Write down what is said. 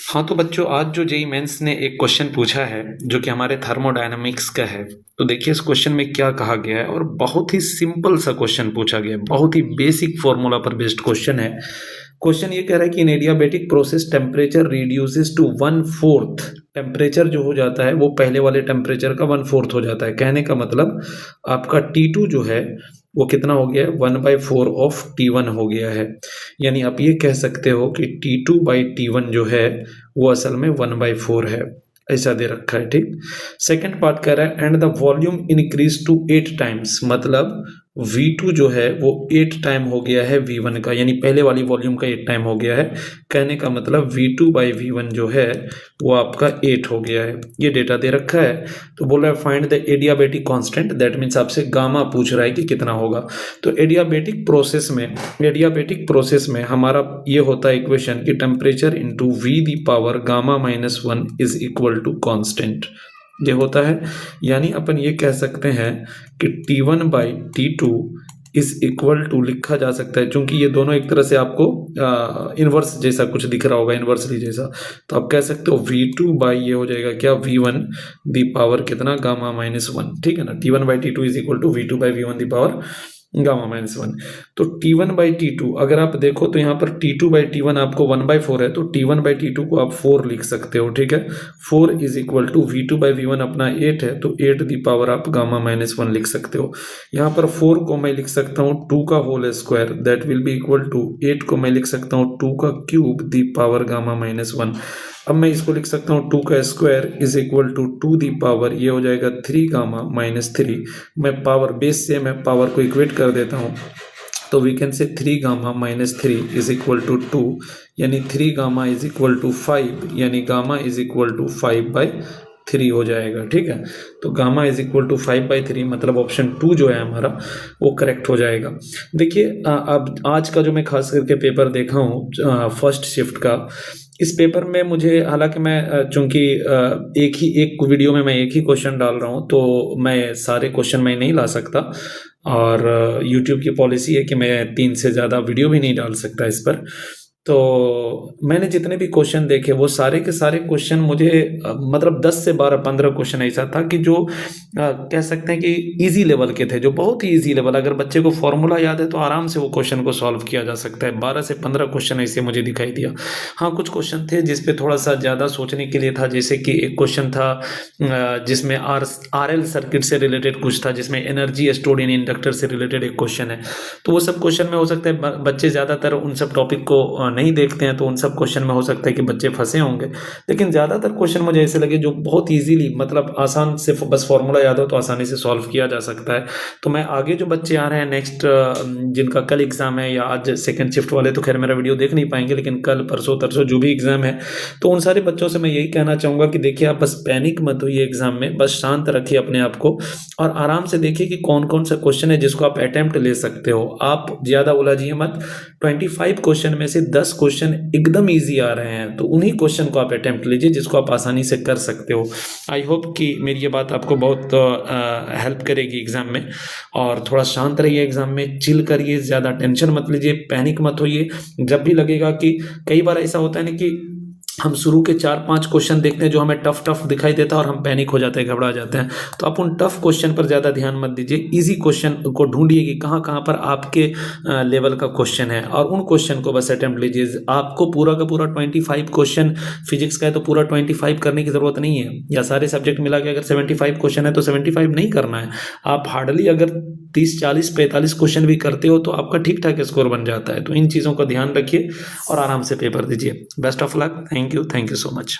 हाँ, तो बच्चों आज जो जेईई मेंस ने एक क्वेश्चन पूछा है जो कि हमारे थर्मोडायनामिक्स का है। तो देखिए इस क्वेश्चन में क्या कहा गया है और बहुत ही सिंपल सा क्वेश्चन पूछा गया है, बहुत ही बेसिक फॉर्मूला पर बेस्ड क्वेश्चन है। क्वेश्चन ये कह रहा है कि in adiabatic process temperature reduces to 1/4। Temperature जो हो जाता है वो पहले वाले टेम्परेचर का 1/4 हो जाता है। कहने का मतलब आपका T2 जो है वो कितना हो गया है, 1/4 ऑफ T1 हो गया है। यानी आप ये कह सकते हो कि T2/T1 जो है वो असल में 1/4 है, ऐसा दे रखा है। ठीक, सेकेंड पार्ट कह रहा है and the volume increase to 8 times, मतलब V2 जो है वो 8 टाइम हो गया है V1 का, यानी पहले वाली वॉल्यूम का 8 टाइम हो गया है। कहने का मतलब V2/V1 जो है वो आपका 8 हो गया है। ये डेटा दे रखा है। तो बोल रहा है find the adiabatic constant, that means आपसे गामा पूछ रहा है कि कितना होगा। तो एडियाबेटिक प्रोसेस में हमारा ये होता है इक्वेशन कि temperature into V the power gamma -1 is equal to constant, ये होता है। यानी अपन ये कह सकते हैं कि T1/T2 इज इक्वल टू लिखा जा सकता है, क्योंकि ये दोनों एक तरह से आपको इन्वर्स जैसा कुछ दिख रहा होगा, इन्वर्सली जैसा। तो आप कह सकते हो V2 ये हो जाएगा क्या, V1 दी पावर कितना, गामा -1, ठीक है ना। T1/T2 is equal to V2/V1 the power gamma -1। तो T1/T2 अगर आप देखो तो यहाँ पर T2/T1 आपको 1/4 है, तो T1/T2 को आप 4 लिख सकते हो, ठीक है। 4 इज इक्वल टू V2/V1 अपना 8 है, तो 8 दी पावर आप गामा -1 लिख सकते हो। यहाँ पर 4 को मैं लिख सकता हूँ 2 का whole square, that will be equal to 8 को मैं लिख सकता हूँ 2 का क्यूब दी पावर गामा -1। अब मैं इसको लिख सकता हूँ 2 का square is equal to 2 the power, ये हो जाएगा 3 गामा -3। मैं पावर बेस से मैं पावर को इक्वेट कर देता हूँ, तो we can say 3 gamma -3 is equal to 2, यानी 3 गामा इज इक्वल टू 5, यानी गामा इज इक्वल टू 5/3 हो जाएगा, ठीक है। तो गामा इज इक्वल टू 5/3, मतलब ऑप्शन 2 जो है हमारा वो करेक्ट हो जाएगा। देखिए अब आज का जो मैं खास करके पेपर देखा हूँ फर्स्ट शिफ्ट का, इस पेपर में मुझे, हालांकि मैं चूंकि एक वीडियो में मैं एक ही क्वेश्चन डाल रहा हूँ, तो मैं सारे क्वेश्चन मैं नहीं ला सकता, और यूट्यूब की पॉलिसी है कि मैं 3 से ज़्यादा वीडियो भी नहीं डाल सकता इस पर। तो मैंने जितने भी क्वेश्चन देखे वो सारे के सारे क्वेश्चन मुझे मतलब 10 से 12-15 क्वेश्चन ऐसा था कि जो कह सकते हैं कि इजी लेवल के थे, जो बहुत ही इजी लेवल, अगर बच्चे को फॉर्मूला याद है तो आराम से वो क्वेश्चन को सॉल्व किया जा सकता है। 12 से 15 क्वेश्चन ऐसे मुझे दिखाई दिया। हाँ, कुछ क्वेश्चन थे जिस पे थोड़ा सा ज़्यादा सोचने के लिए था, जैसे कि एक क्वेश्चन था जिसमें RL सर्किट से रिलेटेड कुछ था, जिसमें एनर्जी स्टोर्ड इन इंडक्टर से रिलेटेड एक क्वेश्चन है। तो वो सब क्वेश्चन में हो सकता है बच्चे ज़्यादातर उन सब टॉपिक को नहीं देखते हैं, तो उन सब क्वेश्चन में हो सकता है कि बच्चे फंसे होंगे। लेकिन ज़्यादातर क्वेश्चन मुझे ऐसे लगे जो बहुत इजीली, मतलब आसान से बस फॉर्मूला याद हो तो आसानी से सॉल्व किया जा सकता है। तो मैं आगे जो बच्चे आ रहे हैं नेक्स्ट, जिनका कल एग्ज़ाम है या आज सेकंड शिफ्ट वाले, तो खैर मेरा वीडियो देख नहीं पाएंगे, लेकिन कल परसों तरसों जो भी एग्ज़ाम है, तो उन सारे बच्चों से मैं यही कहना चाहूँगा कि देखिए आप बस पैनिक मत होइए एग्ज़ाम में, बस शांत रखिए अपने आप को और आराम से देखिए कि कौन कौन सा क्वेश्चन है जिसको आप अटेम्प्ट ले सकते हो। आप ज़्यादा उलझिए मत। 25 क्वेश्चन में से 10 क्वेश्चन एकदम ईजी आ रहे हैं, तो उन्हीं क्वेश्चन को आप अटेम्प्ट लीजिए जिसको आप आसानी से कर सकते हो। आई होप कि मेरी ये बात आपको बहुत हेल्प करेगी एग्ज़ाम में। और थोड़ा शांत रहिए एग्ज़ाम में, चिल करिए, ज़्यादा टेंशन मत लीजिए, पैनिक मत होइए। जब भी लगेगा कि कई बार ऐसा होता है ना कि हम शुरू के 4-5 क्वेश्चन देखते हैं जो हमें टफ दिखाई देता है और हम पैनिक हो जाते हैं, घबरा जाते हैं। तो आप उन टफ क्वेश्चन पर ज़्यादा ध्यान मत दीजिए, इजी क्वेश्चन को ढूंढिए कि कहाँ कहाँ पर आपके लेवल का क्वेश्चन है, और उन क्वेश्चन को बस अटेम्प्ट लीजिए। आपको पूरा का पूरा 25 क्वेश्चन, फिजिक्स का है तो पूरा 25 करने की ज़रूरत नहीं है, या सारे सब्जेक्ट मिला के अगर 75 क्वेश्चन है तो 75 नहीं करना है। आप हार्डली अगर 30, 40, 45 क्वेश्चन भी करते हो तो आपका ठीक ठाक स्कोर बन जाता है। तो इन चीज़ों का ध्यान रखिए और आराम से पेपर दीजिए। Best of luck. Thank you so much.